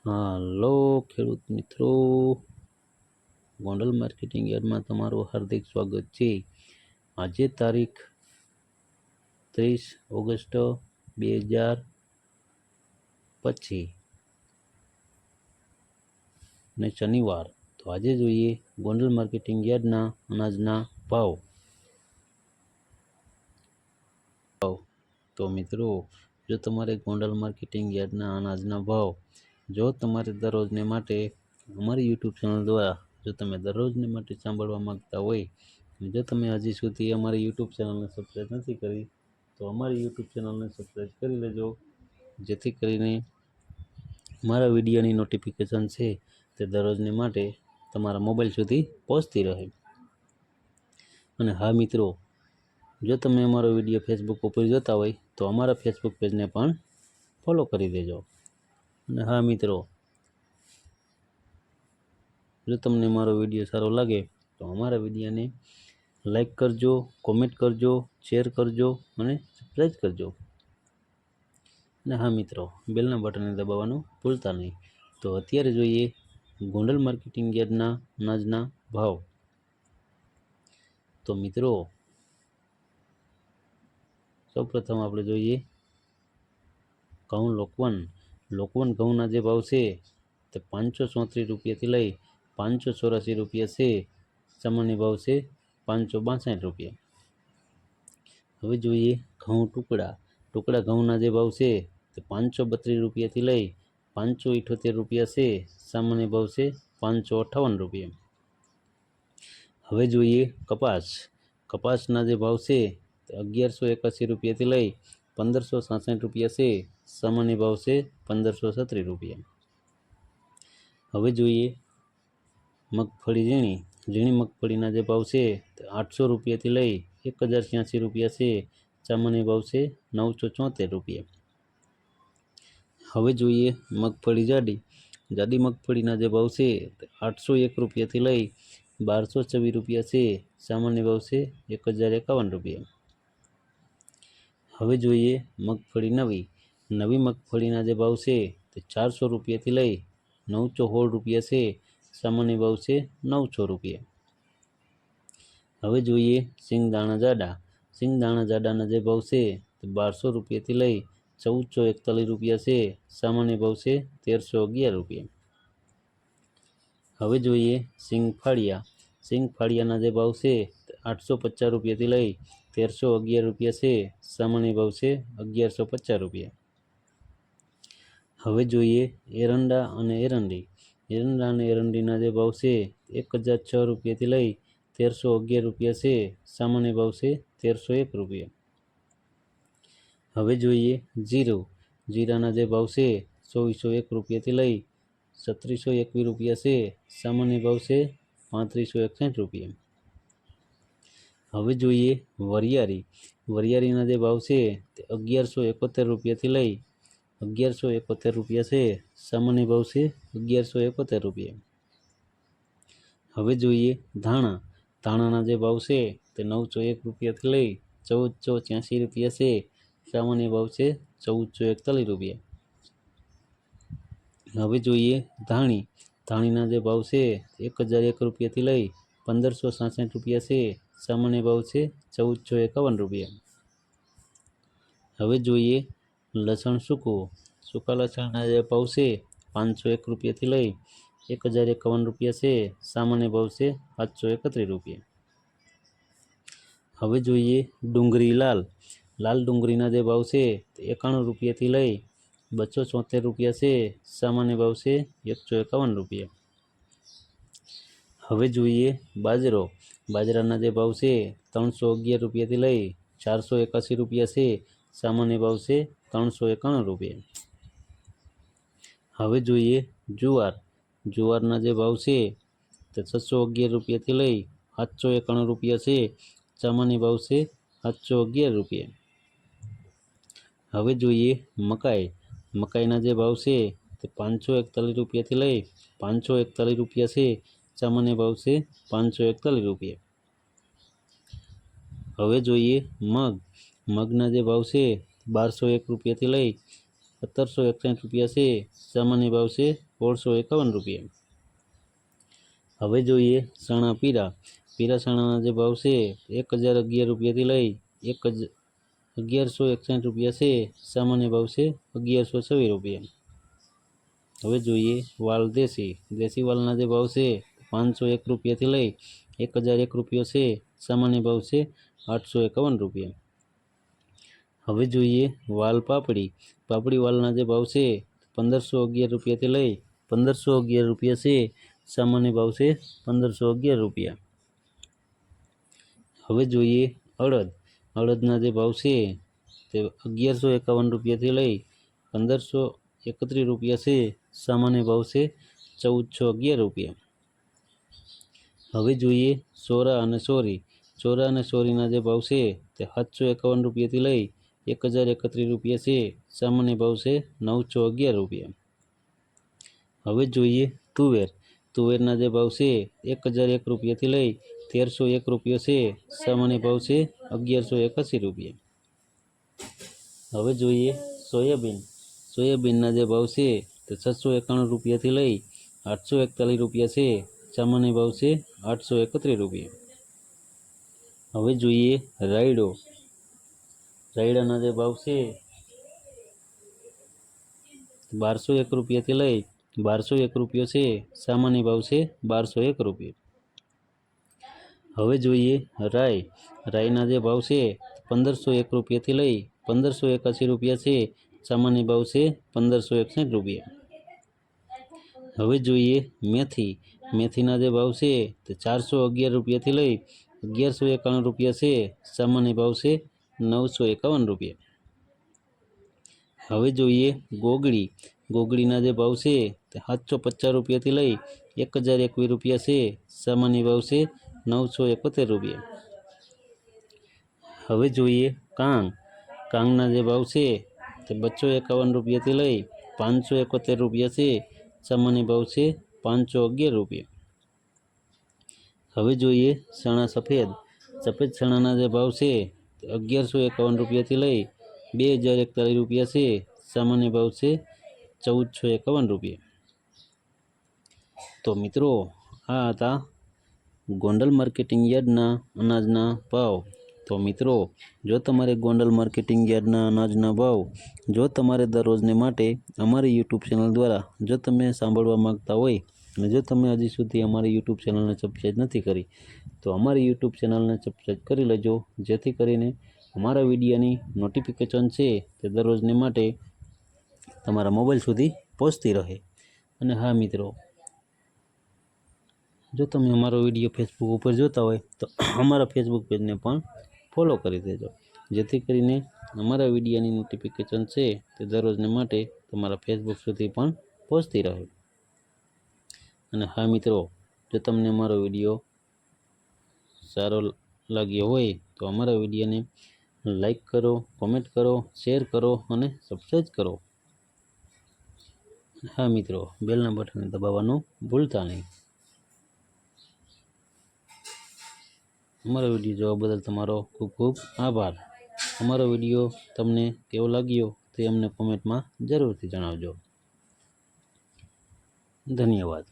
હાલો ખેડૂત મિત્રો, ગોંડલ માર્કેટિંગ યાર્ડમાં તમારું હાર્દિક સ્વાગત છે। આજે તારીખ 30 ઓગસ્ટ 2025 ને શનિવાર। તો આજે જોઈએ ગોંડલ માર્કેટિંગ યાર્ડના અનાજના ભાવ। તો મિત્રો, જો તમારે ગોંડલ માર્કેટિંગ યાર્ડના અનાજના ભાવ જો તમારે દરરોજને માટે અમારી યુટ્યુબ ચેનલ દ્વારા જો તમે દરરોજને માટે સાંભળવા માંગતા હોય, જો તમે હજી સુધી અમારી યુટ્યુબ ચેનલને સબસ્ક્રાઈબ નથી કરી તો અમારી યુટ્યુબ ચેનલને સબસ્ક્રાઈબ કરી લેજો, જેથી કરીને મારા વિડીયોની નોટિફિકેશન છે તે દરરોજને માટે તમારા મોબાઈલ સુધી પહોંચતી રહે। અને હા મિત્રો, જો તમે અમારો વિડીયો ફેસબુક ઉપર જોતા હોય તો અમારા ફેસબુક પેજને પણ ફોલો કરી દેજો। અને હા મિત્રો, જો તમને મારો વિડીયો સારો લાગે તો અમારા વિડીયોને લાઈક કરજો, કોમેન્ટ કરજો, શેર કરજો અને સબસ્ક્રાઈબ કરજો। અને હા મિત્રો, બેલના બટનને દબાવવાનું ભૂલતા નહીં। તો અત્યારે જોઈએ ગોંડલ માર્કેટિંગ યાર્ડના અનાજના ભાવ। તો મિત્રો, સૌપ્રથમ આપણે જોઈએ ઘઉં લોકવન ઘઉંના જે ભાવ છે તે 534 રૂપિયાથી લઈ 584 રૂપિયા છે। સામાન્ય ભાવ છે 562 રૂપિયા। હવે જોઈએ ઘઉં ટુકડા ઘઉંના જે ભાવ છે તે 532 રૂપિયાથી લઈ 578 રૂપિયા છે। સામાન્ય ભાવ છે 558 રૂપિયા। હવે જોઈએ કપાસના જે ભાવ છે તે 1181 રૂપિયાથી લઈ 1566 રૂપિયા છે। સામાન્ય ભાવ છે 1536 રૂપિયા। હવે જોઈએ મગફળી ઝીણી મગફળીના જે ભાવ છે તે 800 રૂપિયાથી લઈ 1086 રૂપિયા છે। સામાન્ય ભાવ છે 974 રૂપિયા। હવે જોઈએ મગફળી જાડી મગફળીના જે ભાવ છે તે 801 રૂપિયાથી લઈ 1224 રૂપિયા છે। સામાન્ય ભાવ છે 1051 રૂપિયા। હવે જોઈએ મગફળી નવી મગફળીના જે ભાવ છે તે 400 રૂપિયાથી લઈ 916 રૂપિયા છે। સામાન્ય ભાવ છે 900 રૂપિયા। હવે જોઈએ સિંગદાણા જાડાના જે ભાવ છે તે 1200 રૂપિયાથી લઈ 1441 રૂપિયા છે। સામાન્ય ભાવ છે 1311 રૂપિયા। હવે જોઈએ સિંગફાળિયાના જે ભાવ છે તે 850 રૂપિયાથી લઈ 1311 રૂપિયા છે। સામાન્ય ભાવ છે 1150 રૂપિયા। હવે જોઈએ એરંડીના જે ભાવ છે 1006 રૂપિયાથી લઈ 1311 રૂપિયા છે। સામાન્ય ભાવ છે 1301 રૂપિયા। હવે જોઈએ જીરાના જે ભાવ છે 2401 રૂપિયાથી લઈ 3721 રૂપિયા છે। સામાન્ય ભાવ છે 3561 રૂપિયા। હવે જોઈએ વરિયાળીના જે ભાવ છે તે 1171 રૂપિયાથી લઈ 1171 રૂપિયા છે। સામાન્ય ભાવ છે 1171 રૂપિયા। હવે જોઈએ ધાણાના જે ભાવ છે તે 901 રૂપિયાથી લઈ 1484 રૂપિયા છે। સામાન્ય ભાવ છે 1441 રૂપિયા। હવે જોઈએ ધાણીના જે ભાવ છે 1001 રૂપિયાથી લઈ 1566 રૂપિયા છે। સામાન્ય ભાવ છે 1451 રૂપિયા। હવે જોઈએ લસણ સૂકા લસણના જે ભાવ છે 501 રૂપિયાથી લઈ 1051 રૂપિયા છે। સામાન્ય ભાવ છે 731 રૂપિયા। હવે જોઈએ લાલ ડુંગળીના જે ભાવ છે તે 91 રૂપિયાથી લઈ 274 રૂપિયા છે। સામાન્ય ભાવ છે 151 રૂપિયા। હવે જોઈએ બાજરાના જે ભાવ છે 311 રૂપિયાથી લઈ 481 રૂપિયા છે। સામાન્ય ભાવ છે 391 રૂપિયા। હવે જોઈએ જુવારના જે ભાવ છે તે 611 રૂપિયાથી લઈ 791 રૂપિયા છે। સામાન્ય ભાવ છે 711 રૂપિયા। હવે જોઈએ મકાઈના જે ભાવ છે તે 541 રૂપિયાથી લઈ 541 રૂપિયા છે। સામાન્ય ભાવ છે 541 રૂપિયા। હવે જોઈએ મગના જે ભાવ છે 1201 રૂપિયાથી લઈ ₹1761 છે, સામાન્ય ભાવ છે ₹1651. હવે જોઈએ ચણા પીળા. પીળા ચણાના જે ભાવ છે ₹1011થી લઈ ₹1161 છે, સામાન્ય ભાવ છે ₹1126. હવે જોઈએ વાલ દેશી. દેશી વાલના જે ભાવ છે ₹501થી લઈ ₹1001 છે, સામાન્ય ભાવ છે ₹851. હવે જોઈએ વાલ પાપડી. પાપડી વાલના જે ભાવ છે ₹1511થી લઈ ₹1511 છે, સામાન્ય ભાવ છે ₹1511. હવે જોઈએ અડદ. અડદના જે ભાવ છે તે ₹1151થી લઈ ₹1531 છે, સામાન્ય ભાવ છે ₹1411. હવે જોઈએ સોરા અને સોરી. સોરા અને સોરીના જે ભાવ છે તે ₹751થી લઈ ₹1031 છે, સામાન્ય ભાવ છે ₹911. હવે જોઈએ તુવેર. તુવેરના જે ભાવ છે ₹1001થી લઈ ₹1301 છે, સામાન્ય ભાવ છે ₹1181. હવે જોઈએ સોયાબીન. સોયાબીનના જે ભાવ છે તે ₹691થી લઈ ₹841 છે, સામાન્ય ભાવ છે ₹831. હવે જોઈએ રાયડો. રાયડાના જે ભાવ છે ₹1201થી લઈ ₹1201 છે, સામાન્ય ભાવ છે ₹1201. હવે જોઈએ રાઈ. રાઈના જે ભાવ છે ₹1501થી લઈ ₹1581 છે, સામાન્ય ભાવ છે ₹1561. હવે જોઈએ મેથી. મેથીના જે ભાવ છે તે ₹411થી લઈ ₹1191 છે, સામાન્ય ભાવ છે ₹951. હવે જોઈએ ગોગડી. ગોગડીના જે ભાવ છે તે ₹750થી લઈ ₹1021 છે, સામાન્ય ભાવ છે ₹971. હવે જોઈએ કાંગ. કાંગના જે ભાવ છે તે ₹251થી લઈ ₹571 છે, સામાન્ય ભાવ છે ₹511. હવે જોઈએ ચણા સફેદ. સફેદ ચણાના જે ભાવ છે તે ₹1151થી લઈ ₹2041 છે, સામાન્ય ભાવ છે ₹1451. તો મિત્રો આ હતા ગોંડલ માર્કેટિંગ યાર્ડના અનાજના ભાવ. તો મિત્રો જો તમારે ગોંડલ માર્કેટિંગ યાર્ડના અનાજના ભાવ જો તમારે દરરોજને માટે અમારી યુટ્યુબ ચેનલ દ્વારા જો તમે સાંભળવા માગતા હોય અને જો તમે હજી સુધી અમારી યુટ્યુબ ચેનલને સબસ્ક્રાઈબ નથી કરી તો અમારી યુટ્યુબ ચેનલને સબસ્ક્રાઈબ કરી લેજો, જેથી કરીને અમારા વિડીયોની નોટિફિકેશન છે તે દરરોજને માટે તમારા મોબાઈલ સુધી પહોંચતી રહે. અને હા મિત્રો, જો તમે અમારો વિડીયો ફેસબુક ઉપર જોતા હોય તો અમારા ફેસબુક પેજને પણ ફોલો કરી દેજો, જેથી કરીને અમારા વિડીયોની નોટિફિકેશન છે તે દરરોજને માટે તમારા ફેસબુક સુધી પણ પહોંચતી રહે. અને હા મિત્રો, જો તમને અમારો વિડીયો સારો લાગ્યો હોય તો અમારા વિડીયોને લાઈક કરો, કોમેન્ટ કરો, શેર કરો અને સબસ્ક્રાઈબ કરો. હા મિત્રો, બેલના બટનને દબાવવાનું ભૂલતા નહીં. અમારો વિડીયો જોવા બદલ તમારો ખૂબ ખૂબ આભાર. અમારો વિડીયો તમને કેવો લાગ્યો તે અમને કોમેન્ટમાં જરૂરથી જણાવજો. ધન્યવાદ.